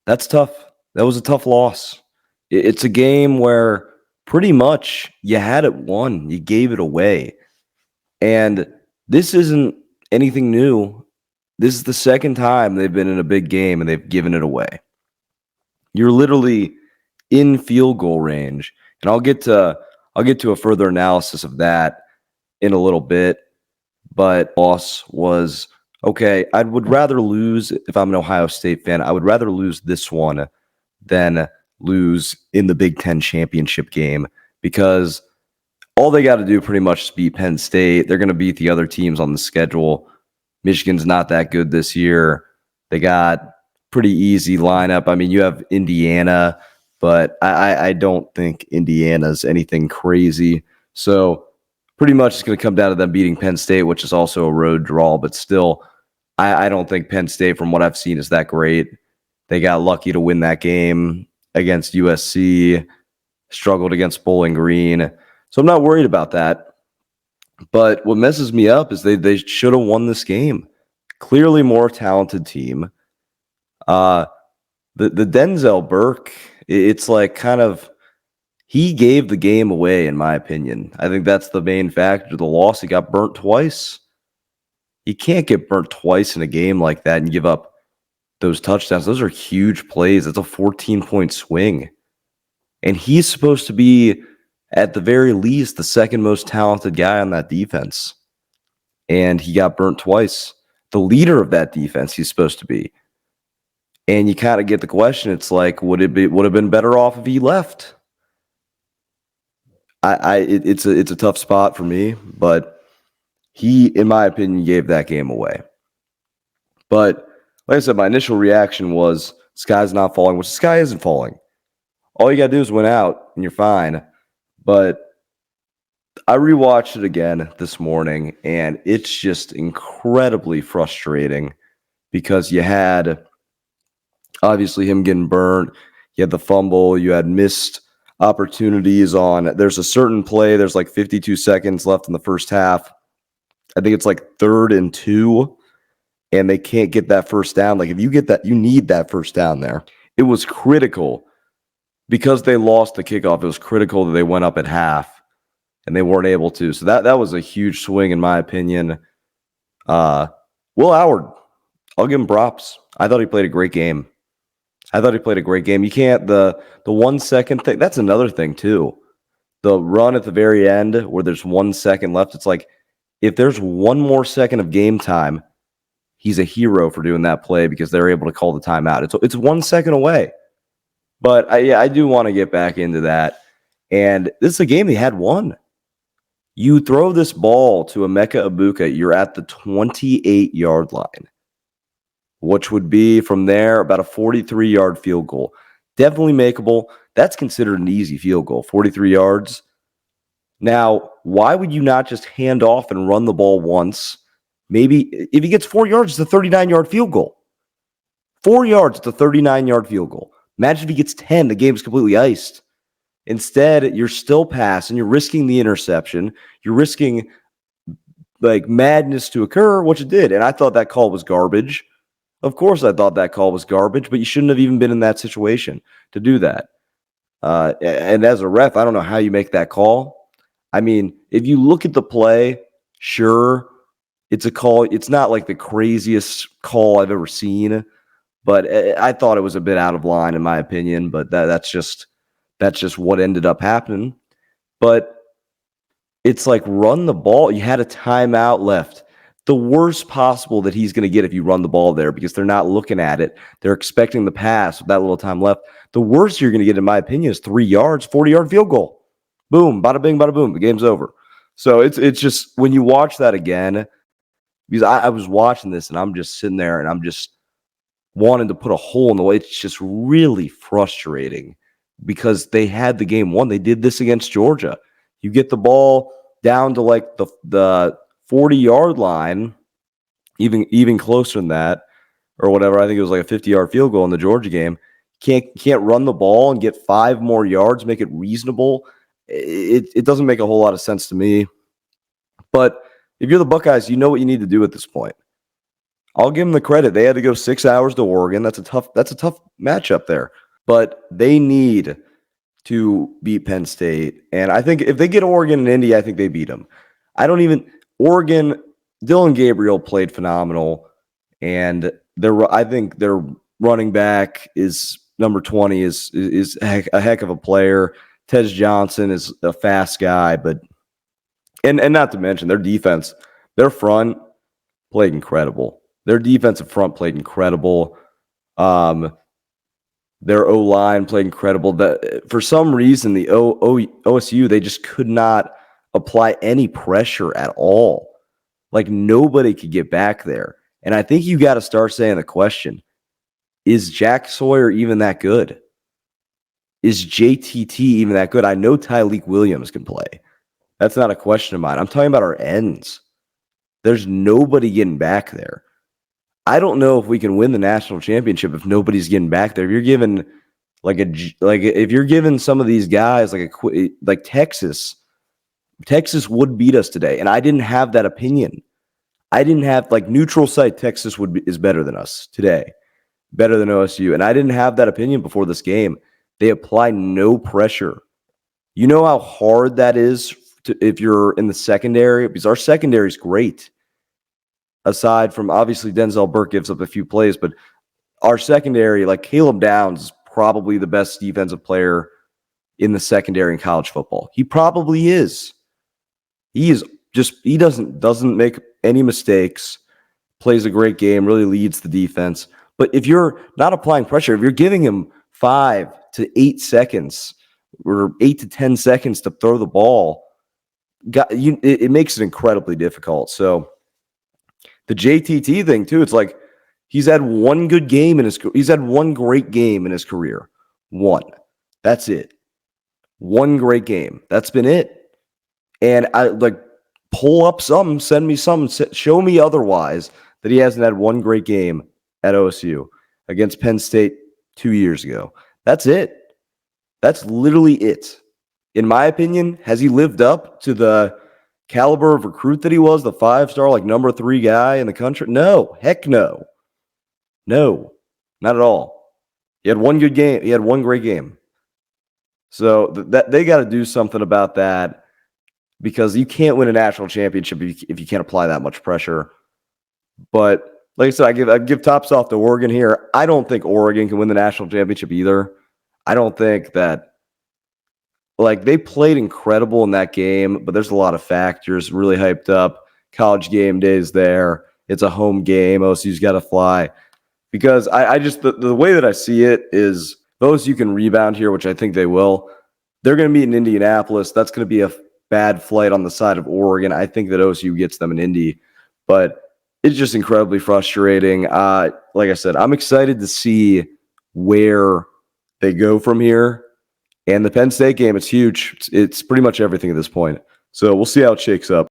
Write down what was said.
That's tough. That was a tough loss. It's a game where pretty much you had it won. You gave it away. And this isn't anything new. This is the second time they've been in a big game and they've given it away. You're literally in field goal range. And I'll get to a further analysis of that in a little bit. But loss was okay. I would rather lose if I'm an Ohio State fan. I would rather lose this one than lose in the Big Ten championship game because all they got to do pretty much is beat Penn State. They're going to beat the other teams on the schedule. Michigan's not that good this year. They got pretty easy lineup. I mean, you have Indiana, but I don't think Indiana's anything crazy. So pretty much it's going to come down to them beating Penn State, which is also a road draw. But still, I don't think Penn State, from what I've seen, is that great. They got lucky to win that game against USC, struggled against Bowling Green. So I'm not worried about that. But what messes me up is they should have won this game. Clearly more talented team. The Denzel Burke, it's like kind of he gave the game away, in my opinion. I think that's the main factor of the loss. He got burnt twice. You can't get burnt twice in a game like that and give up those touchdowns. Those are huge plays. That's a 14-point swing. And he's supposed to be, at the very least, the second most talented guy on that defense. And he got burnt twice. The leader of that defense he's supposed to be. And you kind of get the question, it's like, would have been better off if he left? It's a tough spot for me, but he, in my opinion, gave that game away. But like I said, my initial reaction was sky's not falling, which the sky isn't falling. All you got to do is win out, and you're fine. But I rewatched it again this morning, and it's just incredibly frustrating because you had, obviously, him getting burnt. You had the fumble. You had missed opportunities on. There's a certain play. There's like 52 seconds left in the first half. I think it's like 3rd and 2, and they can't get that first down. Like, if you get that, you need that first down there. It was critical because they lost the kickoff. It was critical that they went up at half, and they weren't able to. So that was a huge swing, in my opinion. Will Howard, I'll give him props. I thought he played a great game. You can't, the 1 second thing, that's another thing too. The run at the very end where there's 1 second left, it's like, if there's one more second of game time, he's a hero for doing that play because they're able to call the timeout. It's 1 second away. But I do want to get back into that. And this is a game they had won. You throw this ball to Emeka Egbuka, you're at the 28-yard line, which would be from there about a 43-yard field goal. Definitely makeable. That's considered an easy field goal, 43 yards. Now, why would you not just hand off and run the ball once? Maybe if he gets 4 yards, it's a 39-yard field goal. 4 yards, it's a 39-yard field goal. Imagine if he gets 10, the game's completely iced. Instead, you're still passing. You're risking the interception. You're risking like madness to occur, which it did. And I thought that call was garbage. Of course, I thought that call was garbage, but you shouldn't have even been in that situation to do that. And as a ref, I don't know how you make that call. I mean, if you look at the play, sure, it's a call. It's not like the craziest call I've ever seen, but I thought it was a bit out of line in my opinion. But that's just what ended up happening. But it's like, run the ball. You had a timeout left. The worst possible that he's going to get if you run the ball there because they're not looking at it. They're expecting the pass with that little time left. The worst you're going to get, in my opinion, is 3 yards, 40-yard field goal. Boom, bada bing, bada boom. The game's over. So it's just, when you watch that again, because I was watching this and I'm just sitting there and I'm just wanting to put a hole in the way. It's just really frustrating because they had the game won. They did this against Georgia. You get the ball down to like the 40-yard line, even closer than that, or whatever. I think it was like a 50-yard field goal in the Georgia game. Can't run the ball and get 5 more yards, make it reasonable. It doesn't make a whole lot of sense to me. But if you're the Buckeyes, you know what you need to do at this point. I'll give them the credit. They had to go 6 hours to Oregon. That's a tough matchup there. But they need to beat Penn State. And I think if they get Oregon and Indy, I think they beat them. Oregon, Dylan Gabriel played phenomenal. And I think their running back is number 20 is a heck of a player. Tej Johnson is a fast guy, but and not to mention their defense, their front played incredible. Their defensive front played incredible. Their O-line played incredible. For some reason, the OSU, they just could not apply any pressure at all. Like nobody could get back there. And I think you got to start saying the question, is Jack Sawyer even that good? Is JTT even that good? I know Tyleik Williams can play. That's not a question of mine. I'm talking about our ends. There's nobody getting back there. I don't know if we can win the national championship if nobody's getting back there. If you're given if you're giving some of these guys like Texas would beat us today, and I didn't have that opinion. I didn't have neutral site Texas is better than us today, better than OSU, and I didn't have that opinion before this game. They apply no pressure. You know how hard that is if you're in the secondary, because our secondary is great. Aside from obviously Denzel Burke gives up a few plays, but our secondary, like Caleb Downs, is probably the best defensive player in the secondary in college football. He probably is. He doesn't make any mistakes, plays a great game, really leads the defense. But if you're not applying pressure, if you're giving him 5 to 8 seconds or 8 to 10 seconds to throw the ball, it makes it incredibly difficult. So the JTT thing too, it's like he's had one great game in his career. One. That's it. One great game. That's been it. And I pull up some, send me some, show me otherwise that he hasn't had one great game at OSU against Penn State 2 years ago. That's it. That's literally it. In my opinion, has he lived up to the caliber of recruit that he was, the 5-star, number 3 guy in the country? No. Heck no. No. Not at all. He had one good game. He had one great game. So that they got to do something about that, because you can't win a national championship if you can't apply that much pressure. But like I said, I give tops off to Oregon here. I don't think Oregon can win the national championship either. I don't think that they played incredible in that game, but there's a lot of factors. Really hyped up. College game days there. It's a home game. OSU's got to fly. Because I just the way that I see it is OSU can rebound here, which I think they will. They're going to meet in Indianapolis. That's going to be a bad flight on the side of Oregon. I think that OSU gets them in Indy, but it's just incredibly frustrating. Like I said, I'm excited to see where they go from here. And the Penn State game, it's huge. It's pretty much everything at this point. So we'll see how it shakes up.